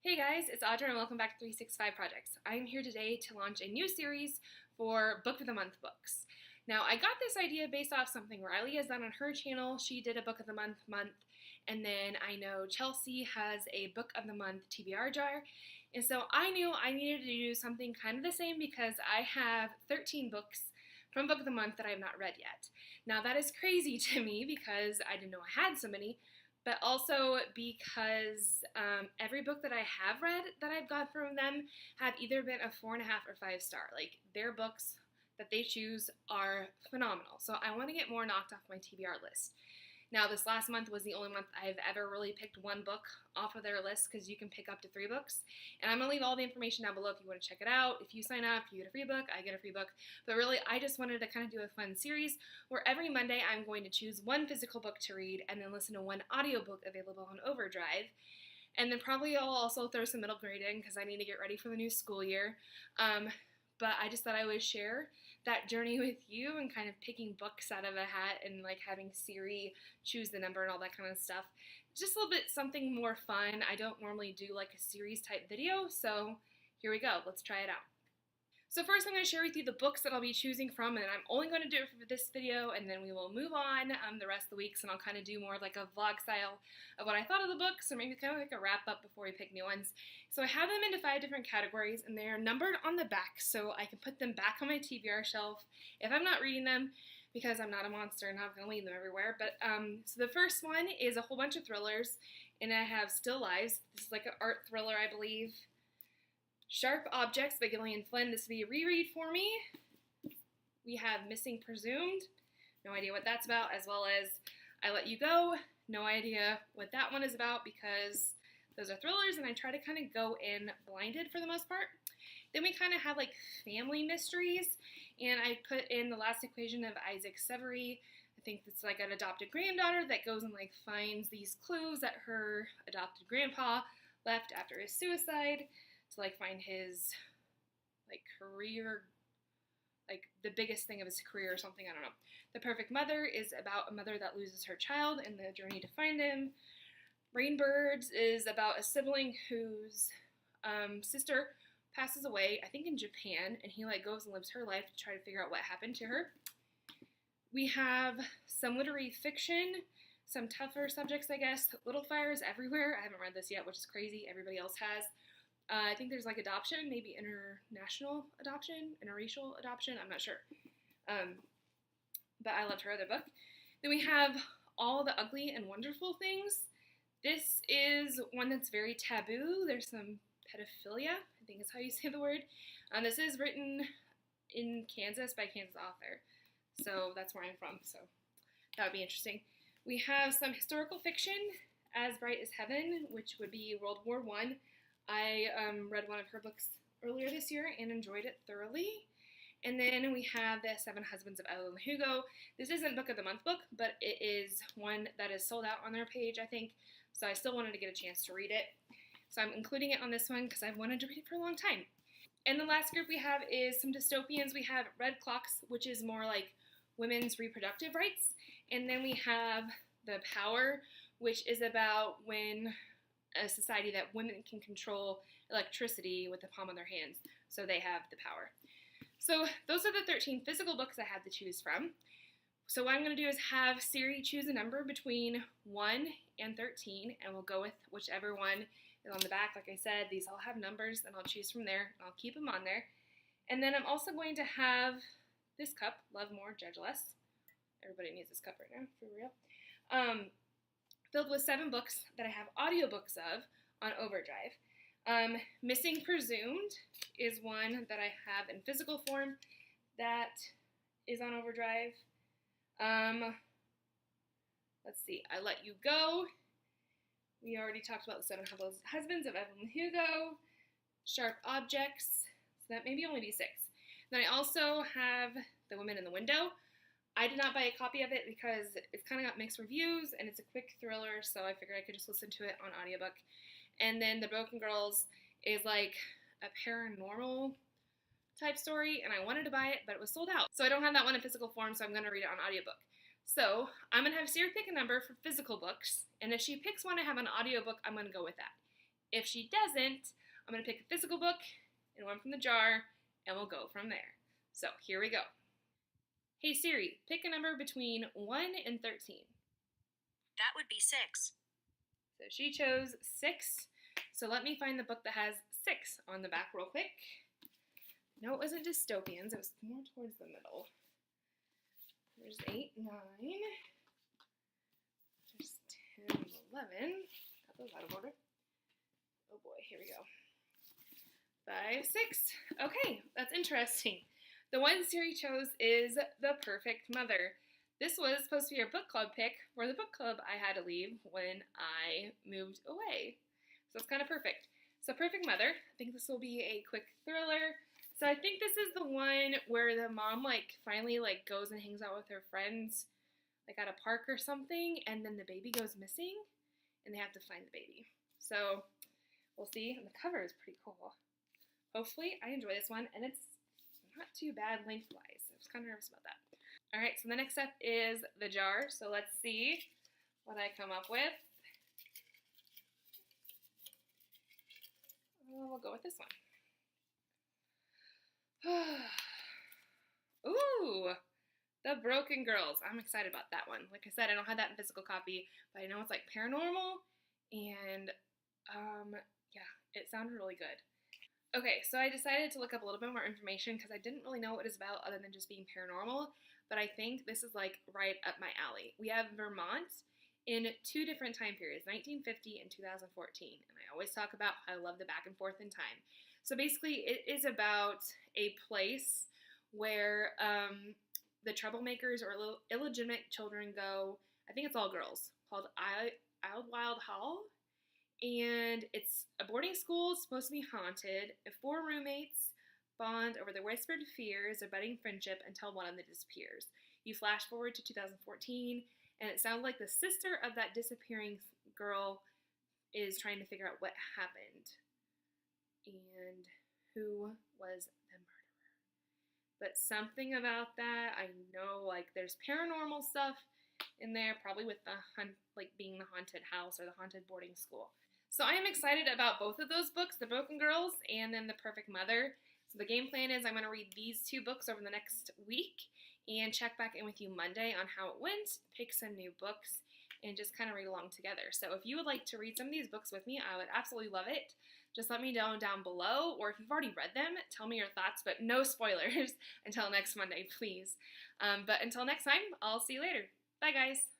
Hey guys, it's Audra and welcome back to 365 Projects. I am here today to launch a new series for Book of the Month books. Now, I got this idea based off something Riley has done on her channel. She did a Book of the Month, and then I know Chelsea has a Book of the Month TBR jar. And so I knew I needed to do something kind of the same because I have 13 books from Book of the Month that I have not read yet. Now, that is crazy to me because I didn't know I had so many, but also because every book that I have read that I've got from them have either been a 4.5 or 5 star. Like, their books that they choose are phenomenal. So I want to get more knocked off my TBR list. Now, this last month was the only month I've ever really picked one book off of their list because you can pick up to 3 books. And I'm going to leave all the information down below if you want to check it out. If you sign up, you get a free book, I get a free book. But really, I just wanted to kind of do a fun series where every Monday I'm going to choose one physical book to read and then listen to one audiobook available on Overdrive. And then probably I'll also throw some middle grade in because I need to get ready for the new school year. But I just thought I would share that journey with you and kind of picking books out of a hat and like having Siri choose the number and all that kind of stuff. Just a little bit something more fun. I don't normally do like a series type video, so here we go. Let's try it out. So first I'm going to share with you the books that I'll be choosing from, and I'm only going to do it for this video, and then we will move on the rest of the weeks, and I'll kind of do more like a vlog style of what I thought of the books, or maybe kind of like a wrap up before we pick new ones. So I have them into 5 different categories, and they're numbered on the back, so I can put them back on my TBR shelf if I'm not reading them, because I'm not a monster and I'm not going to leave them everywhere. But so the first one is a whole bunch of thrillers, and I have Still Lives. This is like an art thriller, I believe. Sharp Objects by Gillian Flynn. This will be a reread for me. We have Missing Presumed. No idea what that's about, as well as I Let You Go. No idea what that one is about because those are thrillers and I try to kind of go in blinded for the most part. Then we kind of have like family mysteries, and I put in The Last Equation of Isaac Severy. I think it's like an adopted granddaughter that goes and like finds these clues that her adopted grandpa left after his suicide to like find his like career, like the biggest thing of his career or something, I don't know. The Perfect Mother is about a mother that loses her child and the journey to find him. Rainbirds is about a sibling whose sister passes away, I think in Japan, and he like goes and lives her life to try to figure out what happened to her. We have some literary fiction, some tougher subjects, I guess. Little Fires Everywhere. I haven't read this yet, which is crazy. Everybody else has. I think there's like adoption, maybe international adoption, interracial adoption, I'm not sure. But I loved her other book. Then we have All the Ugly and Wonderful Things. This is one that's very taboo. There's some pedophilia, I think is how you say the word. This is written in Kansas by a Kansas author. So that's where I'm from, so that would be interesting. We have some historical fiction, As Bright as Heaven, which would be World War I. I read one of her books earlier this year and enjoyed it thoroughly. And then we have The 7 Husbands of Evelyn Hugo. This isn't Book of the Month book, but it is one that is sold out on their page, I think. So I still wanted to get a chance to read it. So I'm including it on this one because I've wanted to read it for a long time. And the last group we have is some dystopians. We have Red Clocks, which is more like women's reproductive rights. And then we have The Power, which is about when a society that women can control electricity with the palm of their hands, so they have the power. So those are the 13 physical books I had to choose from. So what I'm going to do is have Siri choose a number between 1 and 13, and we'll go with whichever one is on the back. Like I said, these all have numbers, and I'll choose from there, and I'll keep them on there. And then I'm also going to have this cup, Love More, Judge Less. Everybody needs this cup right now, for real. Filled with 7 books that I have audiobooks of on Overdrive. Missing Presumed is one that I have in physical form that is on Overdrive. Let's see, I Let You Go. We already talked about The 7 Husbands of Evelyn Hugo. Sharp Objects, so that maybe only be 6. Then I also have The Woman in the Window. I did not buy a copy of it because it's kind of got mixed reviews and it's a quick thriller, so I figured I could just listen to it on audiobook. And then The Broken Girls is like a paranormal type story, and I wanted to buy it, but it was sold out. So I don't have that one in physical form, so I'm going to read it on audiobook. So I'm going to have Siri pick a number for physical books, and if she picks one I have an audiobook, I'm going to go with that. If she doesn't, I'm going to pick a physical book and one from the jar, and we'll go from there. So here we go. Hey Siri, pick a number between 1 and 13. That would be 6. So she chose 6. So let me find the book that has 6 on the back real quick. No, it wasn't dystopians. It was more towards the middle. There's 8, 9. There's 10, 11. Got those out of order. Oh boy, here we go. 5, 6. Okay, that's interesting. The one Siri chose is The Perfect Mother. This was supposed to be our book club pick for the book club I had to leave when I moved away. So it's kind of perfect. So Perfect Mother, I think this will be a quick thriller. So I think this is the one where the mom finally goes and hangs out with her friends at a park or something, and then the baby goes missing and they have to find the baby. So we'll see. And the cover is pretty cool. Hopefully I enjoy this one, and it's not too bad lengthwise. I was kind of nervous about that. All right, so the next step is the jar. So let's see what I come up with. We'll go with this one. Ooh, The Broken Girls. I'm excited about that one. Like I said, I don't have that in physical copy, but I know it's paranormal, and yeah, it sounded really good. Okay, so I decided to look up a little bit more information because I didn't really know what it was about other than just being paranormal, but I think this is right up my alley. We have Vermont in 2 different time periods, 1950 and 2014, and I always talk about how I love the back and forth in time. So basically, it is about a place where the troublemakers or illegitimate children go. I think it's all girls, called Idlewild Hall. And it's a boarding school. It's supposed to be haunted. And 4 roommates bond over their whispered fears, a budding friendship, until one of them disappears. You flash forward to 2014, and it sounds like the sister of that disappearing girl is trying to figure out what happened and who was the murderer. But something about that, I know there's paranormal stuff in there, probably with the being the haunted house or the haunted boarding school. So I am excited about both of those books, The Broken Girls and then The Perfect Mother. So the game plan is I'm going to read these 2 books over the next week and check back in with you Monday on how it went, pick some new books, and just kind of read along together. So if you would like to read some of these books with me, I would absolutely love it. Just let me know down below, or if you've already read them, tell me your thoughts, but no spoilers until next Monday, please. But until next time, I'll see you later. Bye, guys.